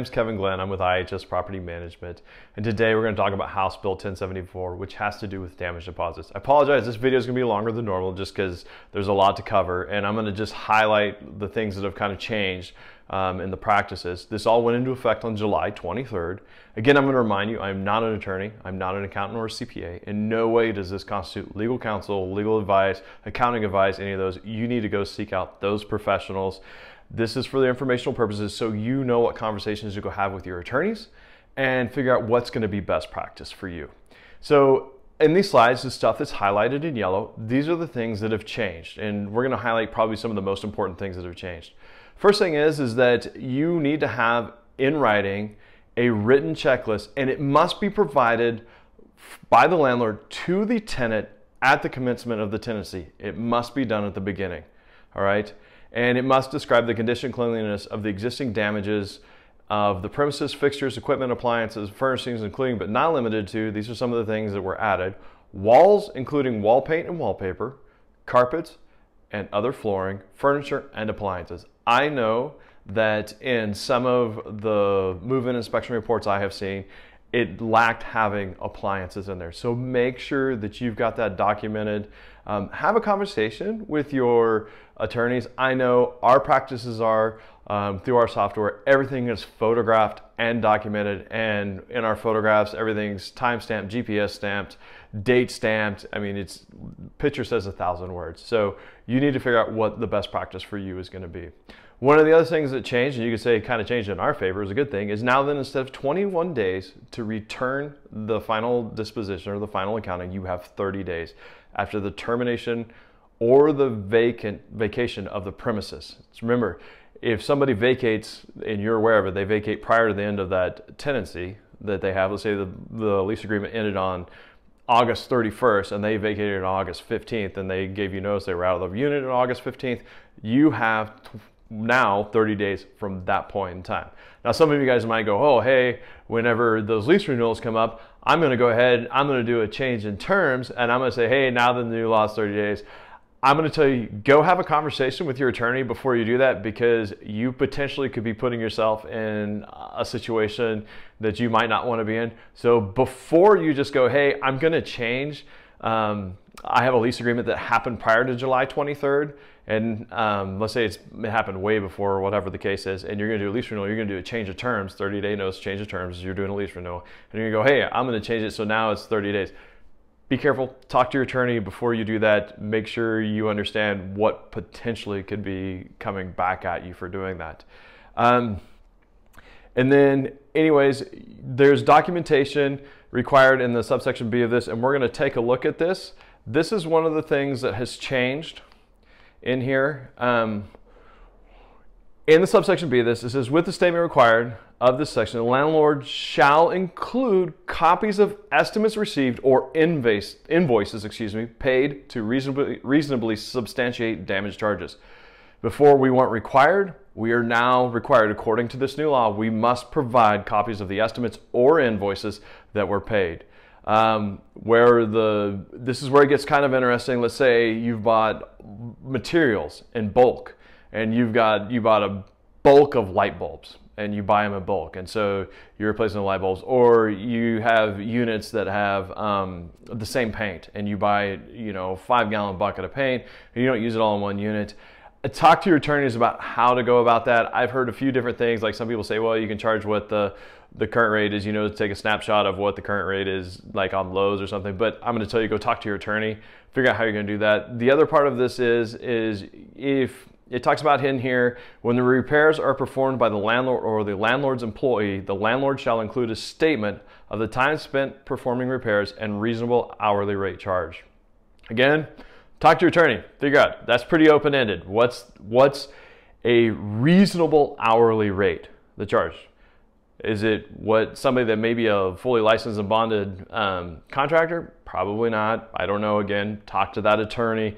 name's Kevin Glenn. I'm with IHS Property Management, and today we're going to talk about House Bill 1074, which has to do with damage deposits. I apologize, this video is going to be longer than normal just because there's a lot to cover, and I'm going to just highlight the things that have kind of changed in the practices. This all went into effect on July 23rd. Again, I'm going to remind you, I'm not an attorney, I'm not an accountant or a CPA. In no way does this constitute legal counsel, legal advice, accounting advice, any of those. You need to go seek out those professionals. This is for the informational purposes, so you know what conversations to go have with your attorneys and figure out what's going to be best practice for you. So in these slides, the stuff that's highlighted in yellow, these are the things that have changed, and we're going to highlight probably some of the most important things that have changed. First thing is that you need to have in writing a written checklist, and it must be provided by the landlord to the tenant at the commencement of the tenancy. It must be done at the beginning, all right? And it must describe the condition, cleanliness of the existing damages of the premises, fixtures, equipment, appliances, furnishings, including but not limited to, these are some of the things that were added, walls, including wall paint and wallpaper, carpets, and other flooring, furniture, and appliances. I know that in some of the move-in inspection reports I have seen, it lacked having appliances in there. So make sure that you've got that documented. Have a conversation with your attorneys. I know our practices are through our software, everything is photographed and documented, and in our photographs, everything's time-stamped, GPS stamped, date stamped. I mean, it's picture says 1,000 words. So you need to figure out what the best practice for you is going to be. One of the other things that changed, and you could say kind of changed in our favor, is a good thing, is now then instead of 21 days to return the final disposition or the final accounting, you have 30 days after the termination or the vacation of the premises. So remember, if somebody vacates and you're aware of it, they vacate prior to the end of that tenancy that they have. Let's say the lease agreement ended on August 31st and they vacated on August 15th and they gave you notice they were out of the unit on August 15th, you have now 30 days from that point in time. Now some of you guys might go, oh hey, whenever those lease renewals come up, I'm going to go ahead, I'm going to do a change in terms, and I'm going to say, hey, now that the new law is 30 days, I'm going to tell you, go have a conversation with your attorney before you do that, because you potentially could be putting yourself in a situation that you might not want to be in. So before you just go, hey, I'm going to change, I have a lease agreement that happened prior to July 23rd, and let's say it happened way before, whatever the case is, and you're going to do a lease renewal, you're going to do a change of terms, 30-day notice, change of terms, you're doing a lease renewal, and you're going to go, hey, I'm going to change it, so now it's 30 days. Be careful, talk to your attorney before you do that. Make sure you understand what potentially could be coming back at you for doing that. And then anyways, there's documentation required in the subsection B of this, and we're going to take a look at this. This is one of the things that has changed in here. In the subsection B of this, it says, with the statement required of this section, the landlord shall include copies of estimates received or invoices, paid to reasonably substantiate damage charges. Before we weren't required, we are now required. According to this new law, we must provide copies of the estimates or invoices that were paid. This is where it gets kind of interesting. Let's say you've bought materials in bulk, and you bought a bulk of light bulbs, and you buy them in bulk, and so you're replacing the light bulbs, or you have units that have the same paint, and you buy, you know, a 5-gallon bucket of paint, and you don't use it all in one unit. Talk to your attorneys about how to go about that. I've heard a few different things. Like some people say, well, you can charge what the current rate is, you know, take a snapshot of what the current rate is like on Lowe's or something. But I'm going to tell you, go talk to your attorney, figure out how you're going to do that. The other part of this is if it talks about in here, when the repairs are performed by the landlord or the landlord's employee, the landlord shall include a statement of the time spent performing repairs and reasonable hourly rate charge. Again, talk to your attorney, figure out, that's pretty open-ended. What's a reasonable hourly rate, the charge? Is it what somebody that may be a fully licensed and bonded contractor? Probably not. I don't know. Again, talk to that attorney,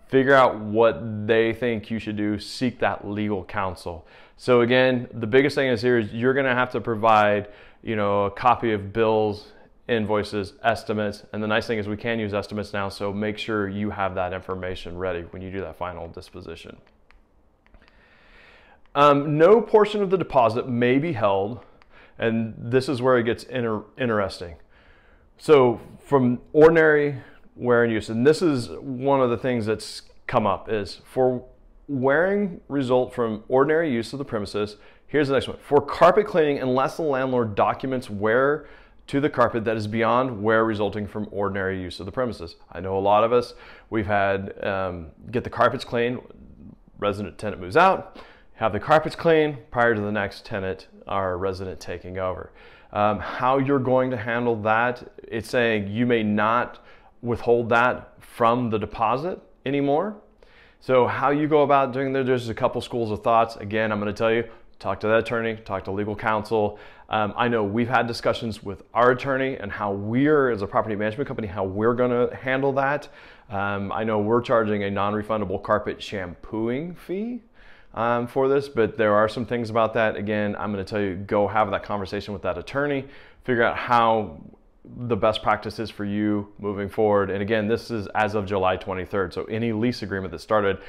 figure out what they think you should do, seek that legal counsel. So again, the biggest thing is here is you're going to have to provide, you know, a copy of bills, invoices, estimates, and the nice thing is we can use estimates now, so make sure you have that information ready when you do that final disposition. No portion of the deposit may be held And this is where it gets interesting. So from ordinary wear and use, and this is one of the things that's come up, is for wearing result from ordinary use of the premises. Here's the next one. For carpet cleaning, unless the landlord documents wear to the carpet that is beyond wear resulting from ordinary use of the premises. I know a lot of us, we've had get the carpets clean, resident tenant moves out, have the carpets clean prior to the next tenant or resident taking over. How you're going to handle that, it's saying you may not withhold that from the deposit anymore. So how you go about doing that, there's a couple schools of thoughts. Again, I'm going to tell you, talk to that attorney, talk to legal counsel. I know we've had discussions with our attorney and how we're, as a property management company, how we're going to handle that. I know we're charging a non-refundable carpet shampooing fee for this, but there are some things about that. Again, I'm going to tell you, go have that conversation with that attorney, figure out how the best practice is for you moving forward. And again, this is as of July 23rd. So any lease agreement that started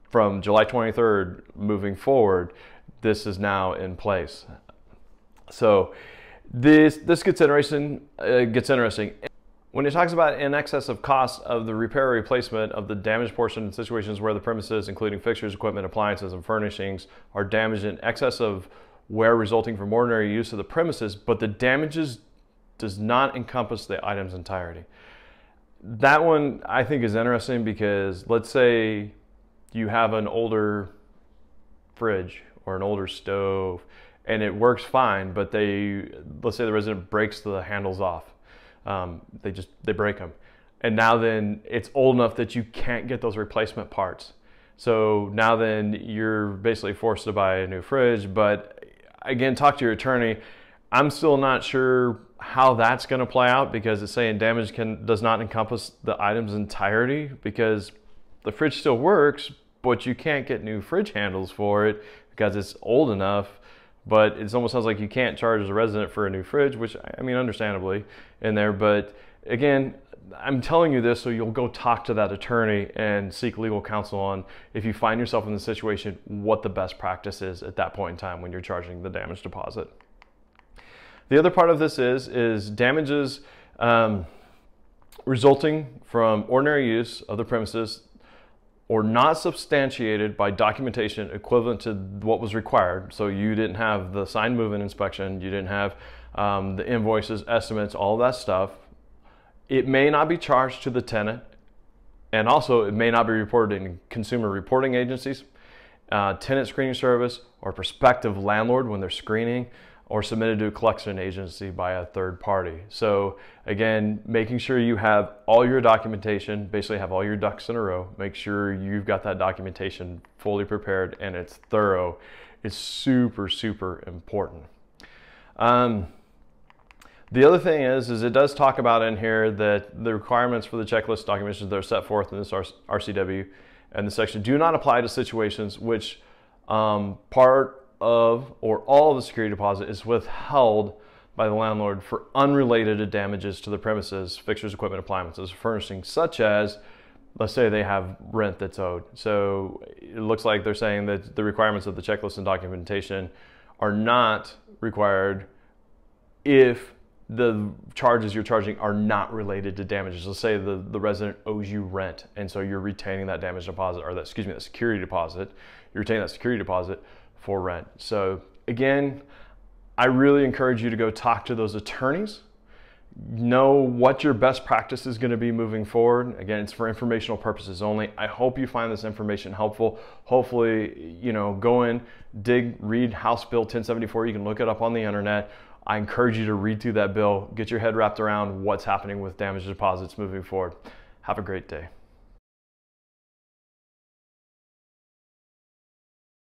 from July 23rd moving forward, this is now in place. So this gets interesting. When it talks about in excess of cost of the repair or replacement of the damaged portion in situations where the premises, including fixtures, equipment, appliances, and furnishings, are damaged in excess of wear resulting from ordinary use of the premises, but the damages does not encompass the item's entirety. That one I think is interesting because let's say you have an older fridge or an older stove and it works fine, but let's say the resident breaks the handles off. They break them. And now then it's old enough that you can't get those replacement parts. So now then you're basically forced to buy a new fridge. But again, talk to your attorney. I'm still not sure how that's going to play out because it's saying damage does not encompass the item's entirety, because the fridge still works, but you can't get new fridge handles for it because it's old enough. But it almost sounds like you can't charge as a resident for a new fridge, which I mean, understandably in there. But again, I'm telling you this so you'll go talk to that attorney and seek legal counsel on, if you find yourself in the situation, what the best practice is at that point in time when you're charging the damage deposit. The other part of this is damages resulting from ordinary use of the premises or not substantiated by documentation equivalent to what was required. So you didn't have the signed move-in inspection, you didn't have the invoices, estimates, all that stuff. It may not be charged to the tenant, and also it may not be reported in consumer reporting agencies, tenant screening service, or prospective landlord when they're screening, or submitted to a collection agency by a third party. So again, making sure you have all your documentation, basically have all your ducks in a row, make sure you've got that documentation fully prepared and it's thorough. It's super, super important. The other thing is it does talk about in here that the requirements for the checklist documentations that are set forth in this RCW and the section do not apply to situations which part of or all of the security deposit is withheld by the landlord for unrelated damages to the premises, fixtures, equipment, appliances, furnishing, such as, let's say they have rent that's owed. So it looks like they're saying that the requirements of the checklist and documentation are not required if the charges you're charging are not related to damages. Let's say the resident owes you rent, and so you're retaining that damage deposit, or that security deposit. You're retaining that security deposit for rent. So again, I really encourage you to go talk to those attorneys, know what your best practice is going to be moving forward. Again, it's for informational purposes only. I hope you find this information helpful. Hopefully, go in, read House Bill 1074. You can look it up on the internet. I encourage you to read through that bill, get your head wrapped around what's happening with damage deposits moving forward. Have a great day.